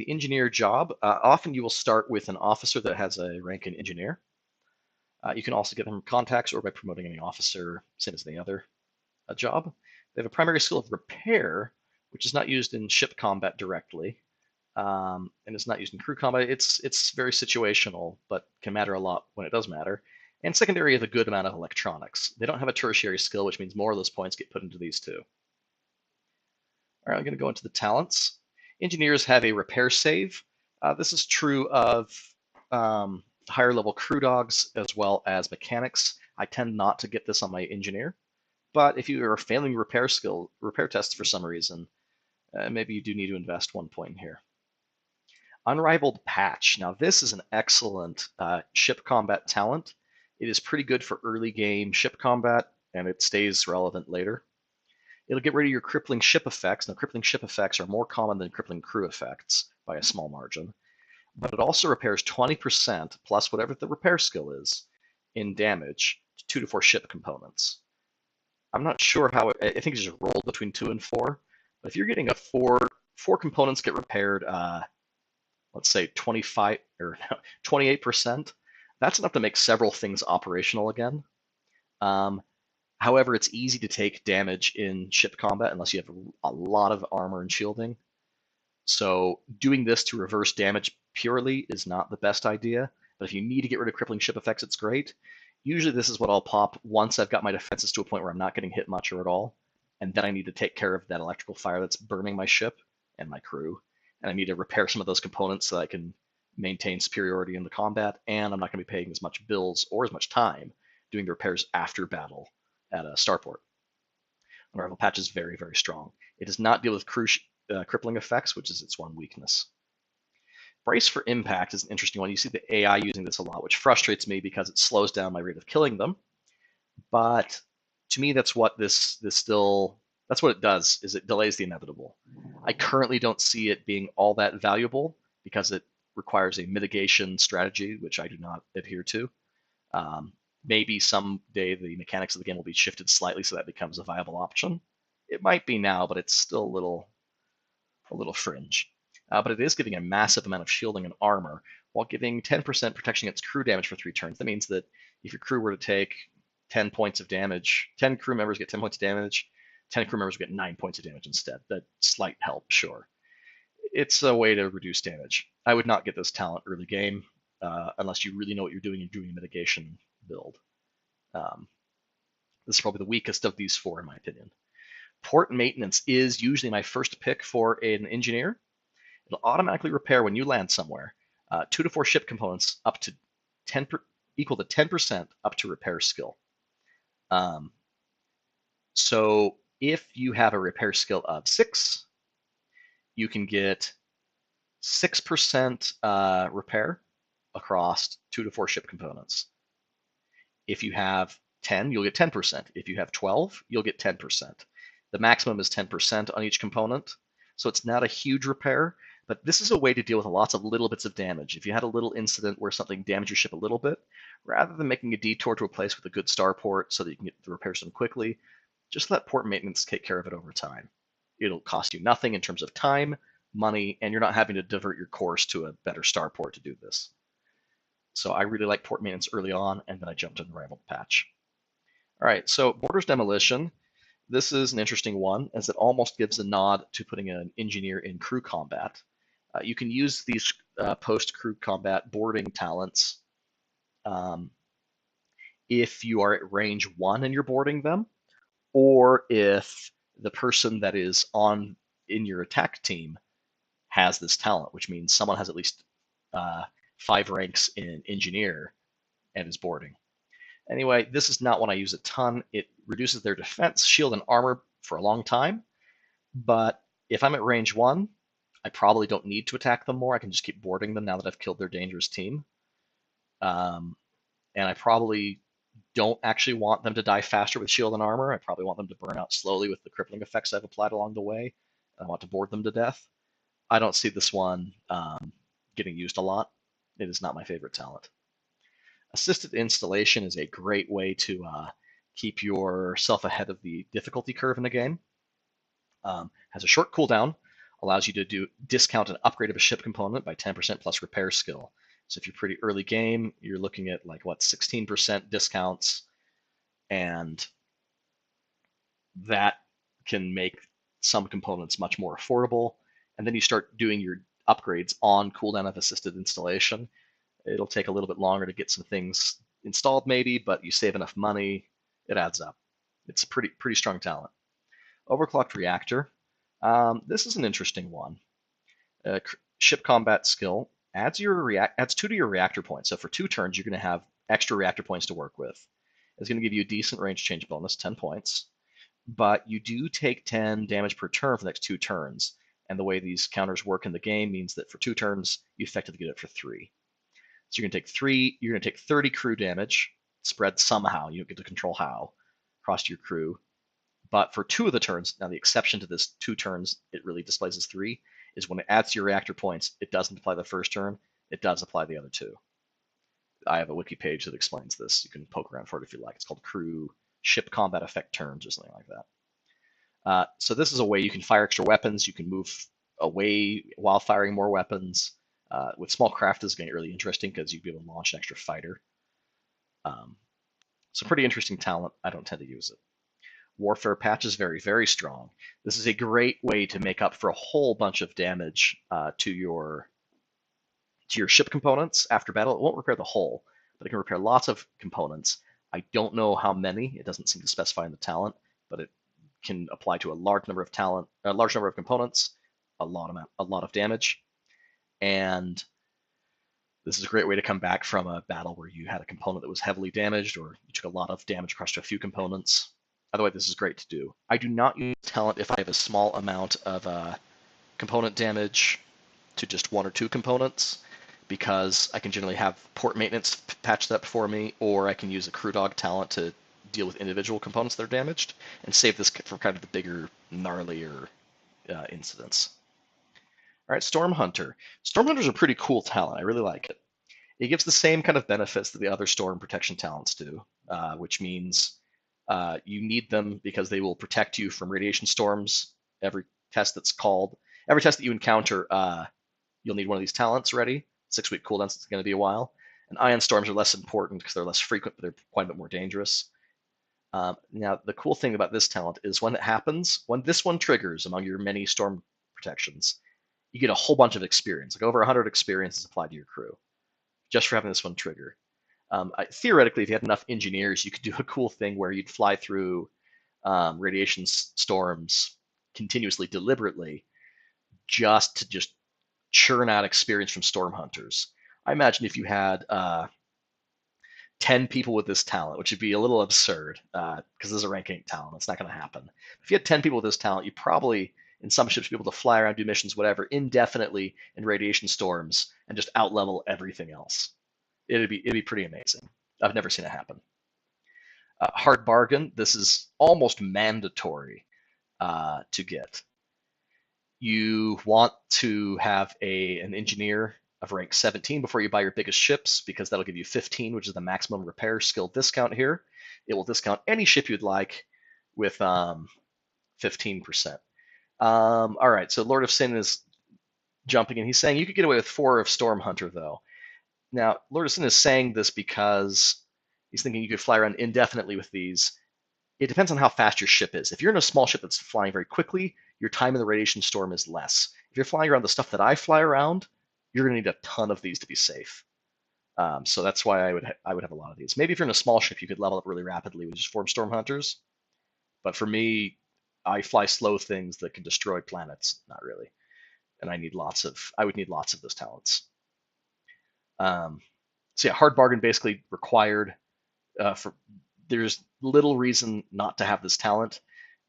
the engineer job, often you will start with an officer that has a rank in engineer. You can also get them contacts or by promoting any officer, same as any other job. They have a primary skill of repair, which is not used in ship combat directly, and it's not used in crew combat. It's very situational, but can matter a lot when it does matter. And secondary have a good amount of electronics. They don't have a tertiary skill, which means more of those points get put into these two. All right, I'm going to go into the talents. Engineers have a repair save. This is true of higher level crew dogs as well as mechanics. I tend not to get this on my engineer, but if you are failing repair tests for some reason, maybe you do need to invest 1 point in here. Unrivaled Patch. Now this is an excellent ship combat talent. It is pretty good for early game ship combat, and it stays relevant later. It'll get rid of your crippling ship effects. Now, crippling ship effects are more common than crippling crew effects by a small margin. But it also repairs 20% plus whatever the repair skill is in damage to 2 to 4 ship components. I'm not sure how I think it's just rolled between 2 and 4. But if you're getting a four components get repaired, let's say 25 or 28%, that's enough to make several things operational again. However, it's easy to take damage in ship combat unless you have a lot of armor and shielding. So doing this to reverse damage purely is not the best idea, but if you need to get rid of crippling ship effects, it's great. Usually this is what I'll pop once I've got my defenses to a point where I'm not getting hit much or at all, and then I need to take care of that electrical fire that's burning my ship and my crew, and I need to repair some of those components so that I can maintain superiority in the combat, and I'm not going to be paying as much bills or as much time doing the repairs after battle at a starport. Unrivaled Patch is very, very strong. It does not deal with crippling effects, which is its one weakness. Brace for Impact is an interesting one. You see the AI using this a lot, which frustrates me because it slows down my rate of killing them. But to me, that's what that's what it does, is it delays the inevitable. I currently don't see it being all that valuable because it requires a mitigation strategy, which I do not adhere to. Maybe someday the mechanics of the game will be shifted slightly so that becomes a viable option. It might be now, but it's still a little fringe. But it is giving a massive amount of shielding and armor while giving 10% protection against crew damage for 3 turns. That means that if your crew were to take 10 points of damage, 10 crew members get 10 points of damage, 10 crew members get 9 points of damage instead. That slight help, sure. It's a way to reduce damage. I would not get this talent early game unless you really know what you're doing and doing a mitigation build. This is probably the weakest of these 4 in my opinion. Port Maintenance is usually my first pick for an engineer. It'll automatically repair when you land somewhere 2 to 4 ship components up to equal to 10% up to repair skill. So if you have a repair skill of 6, you can get 6% repair across 2 to 4 ship components. If you have 10, you'll get 10%. If you have 12, you'll get 10%. The maximum is 10% on each component, so it's not a huge repair, but this is a way to deal with lots of little bits of damage. If you had a little incident where something damaged your ship a little bit, rather than making a detour to a place with a good starport so that you can get the repairs done quickly, just let port maintenance take care of it over time. It'll cost you nothing in terms of time, money, and you're not having to divert your course to a better starport to do this. So I really like port maintenance early on, and then I jumped to Unrivaled Patch. All right, so Borders Demolition. This is an interesting one, as it almost gives a nod to putting an engineer in crew combat. You can use these post-crew combat boarding talents if you are at range 1 and you're boarding them, or if the person that is in your attack team has this talent, which means someone has at least 5 ranks in engineer and is boarding. Anyway, this is not one I use a ton. It reduces their defense, shield, and armor for a long time. But if I'm at range 1, I probably don't need to attack them more. I can just keep boarding them now that I've killed their dangerous team. And I probably don't actually want them to die faster with shield and armor. I probably want them to burn out slowly with the crippling effects I've applied along the way. I want to board them to death. I don't see this one getting used a lot. It is not my favorite talent. Assisted installation is a great way to keep yourself ahead of the difficulty curve in the game. Has a short cooldown, allows you to discount an upgrade of a ship component by 10% plus repair skill. So if you're pretty early game, you're looking at like what 16% discounts, and that can make some components much more affordable. And then you start doing your upgrades on cooldown of assisted installation. It'll take a little bit longer to get some things installed maybe, but you save enough money, it adds up. It's a pretty strong talent. Overclocked reactor. This is an interesting one. Ship combat skill adds 2 to your reactor points. So for 2 turns, you're going to have extra reactor points to work with. It's going to give you a decent range change bonus, 10 points, but you do take 10 damage per turn for the next 2 turns. And the way these counters work in the game means that for 2 turns, you effectively get it for 3. So you're going to take 30 crew damage, spread somehow, you don't get to control how, across your crew. But for 2 of the turns, now the exception to this 2 turns, it really displays as 3, is when it adds to your reactor points, it doesn't apply the first turn, it does apply the other 2. I have a wiki page that explains this. You can poke around for it if you like. It's called Crew Ship Combat Effect Turns or something like that. So this is a way you can fire extra weapons, you can move away while firing more weapons. With small craft, this is going to get really interesting because you'd be able to launch an extra fighter. So pretty interesting talent. I don't tend to use it. Warfare patch is very, very strong. This is a great way to make up for a whole bunch of damage to your ship components after battle. It won't repair the hull, but it can repair lots of components. I don't know how many. It doesn't seem to specify in the talent, but it can apply to a large number of components, a lot of damage, and this is a great way to come back from a battle where you had a component that was heavily damaged, or you took a lot of damage across to a few components. Otherwise, this is great to do. I do not use talent if I have a small amount of component damage to just 1 or 2 components, because I can generally have port maintenance patch that for me, or I can use a crew dog talent to deal with individual components that are damaged, and save this for kind of the bigger, gnarlier incidents. All right, Storm Hunter. Storm Hunter's a pretty cool talent. I really like it. It gives the same kind of benefits that the other storm protection talents do, which means you need them because they will protect you from radiation storms. Every test that you encounter, you'll need one of these talents ready. 6-week cooldowns, it's going to be a while. And ion storms are less important because they're less frequent, but they're quite a bit more dangerous. Now, the cool thing about this talent is when it happens, when this one triggers among your many storm protections, you get a whole bunch of experience, like over 100 experiences applied to your crew, just for having this one trigger. Theoretically, if you had enough engineers, you could do a cool thing where you'd fly through radiation storms continuously, deliberately, just to churn out experience from storm hunters. I imagine if you had 10 people with this talent, which would be a little absurd because this is a rank 8 talent, it's not going to happen. If you had 10 people with this talent, you probably, in some ships, be able to fly around, do missions, whatever, indefinitely in radiation storms and just outlevel everything else. It'd be pretty amazing. I've never seen it happen. Hard bargain. This is almost mandatory to get. You want to have an engineer of rank 17 before you buy your biggest ships, because that'll give you 15, which is the maximum repair skill discount here. It will discount any ship you'd like with 15%. All right, so Lord of Sin is jumping in. He's saying you could get away with 4 of Storm Hunter, though. Now, Lord of Sin is saying this because he's thinking you could fly around indefinitely with these. It depends on how fast your ship is. If you're in a small ship that's flying very quickly, your time in the radiation storm is less. If you're flying around the stuff that I fly around, you're going to need a ton of these to be safe. So that's why I would have a lot of these. Maybe if you're in a small ship, you could level up really rapidly with just 4 Storm Hunters. But for me, I fly slow things that can destroy planets. Not really. And I would need lots of those talents. So yeah, hard bargain basically required. There's little reason not to have this talent.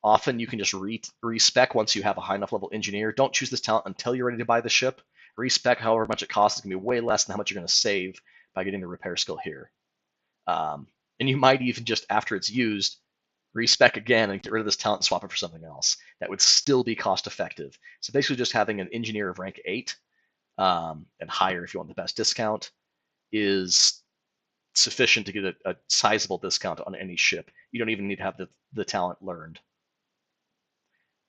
Often you can just respec once you have a high enough level engineer. Don't choose this talent until you're ready to buy the ship. Respec however much it costs is going to be way less than how much you're going to save by getting the repair skill here. And you might even just, after it's used, respec again and get rid of this talent and swap it for something else. That would still be cost effective. So basically just having an engineer of rank 8 and higher if you want the best discount is sufficient to get a sizable discount on any ship. You don't even need to have the talent learned.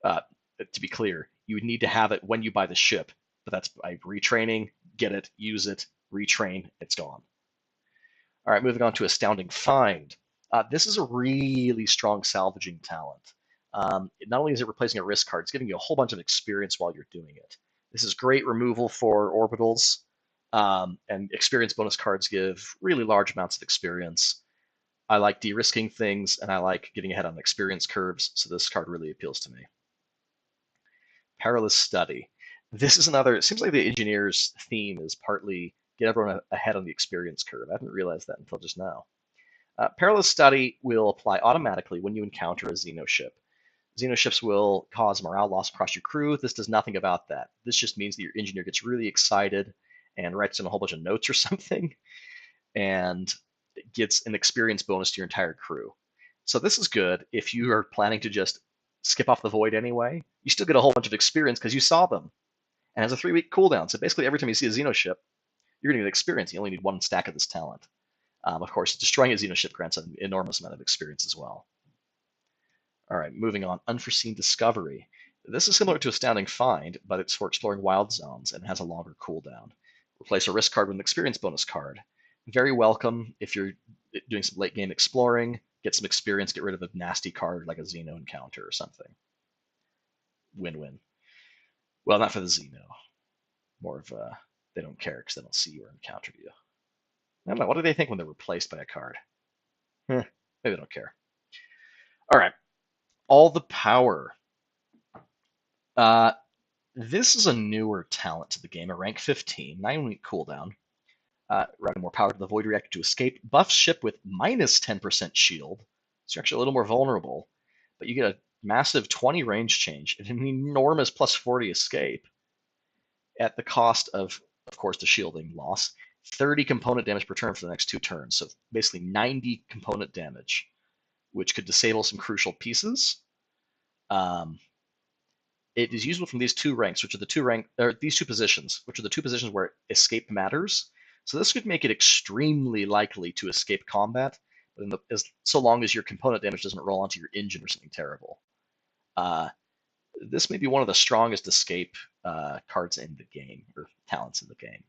To be clear, you would need to have it when you buy the ship, but that's by retraining, get it, use it, retrain, it's gone. All right, moving on to Astounding Find. This is a really strong salvaging talent. Not only is it replacing a risk card, it's giving you a whole bunch of experience while you're doing it. This is great removal for orbitals, and experience bonus cards give really large amounts of experience. I like de-risking things, and I like getting ahead on experience curves, so this card really appeals to me. Perilous Study. This is another, it seems like the engineer's theme is partly get everyone ahead on the experience curve. I hadn't realized that until just now. Perilous Study will apply automatically when you encounter a Xenoship. Xenoships will cause morale loss across your crew. This does nothing about that. This just means that your engineer gets really excited and writes in a whole bunch of notes or something, and gets an experience bonus to your entire crew. So this is good if you are planning to just skip off the void anyway. You still get a whole bunch of experience because you saw them. And has a 3-week cooldown. So basically every time you see a Xenoship, you're going to get experience. You only need 1 stack of this talent. Of course, destroying a Xenoship grants an enormous amount of experience as well. All right, moving on. Unforeseen Discovery. This is similar to Astounding Find, but it's for exploring wild zones and has a longer cooldown. Replace a risk card with an experience bonus card. Very welcome if you're doing some late game exploring, get some experience, get rid of a nasty card like a Xeno encounter or something. Win-win. Well, not for the Xeno. More of they don't care because they don't see you or encounter you. I don't know. What do they think when they're replaced by a card? Maybe they don't care. All right. All the Power. This is a newer talent to the game, a rank 15, 9-week cooldown. Routing more power to the Void Reactor to escape. Buffs ship with minus 10% shield, so you're actually a little more vulnerable, but you get a massive 20 range change and an enormous plus 40 escape at the cost of course, the shielding loss. 30 component damage per turn for the next 2 turns, so basically 90 component damage, which could disable some crucial pieces. It is usable from these 2 ranks, which are these 2 positions, which are the 2 positions where escape matters. So this could make it extremely likely to escape combat, but so long as your component damage doesn't roll onto your engine or something terrible. This may be one of the strongest escape cards in the game, or talents in the game.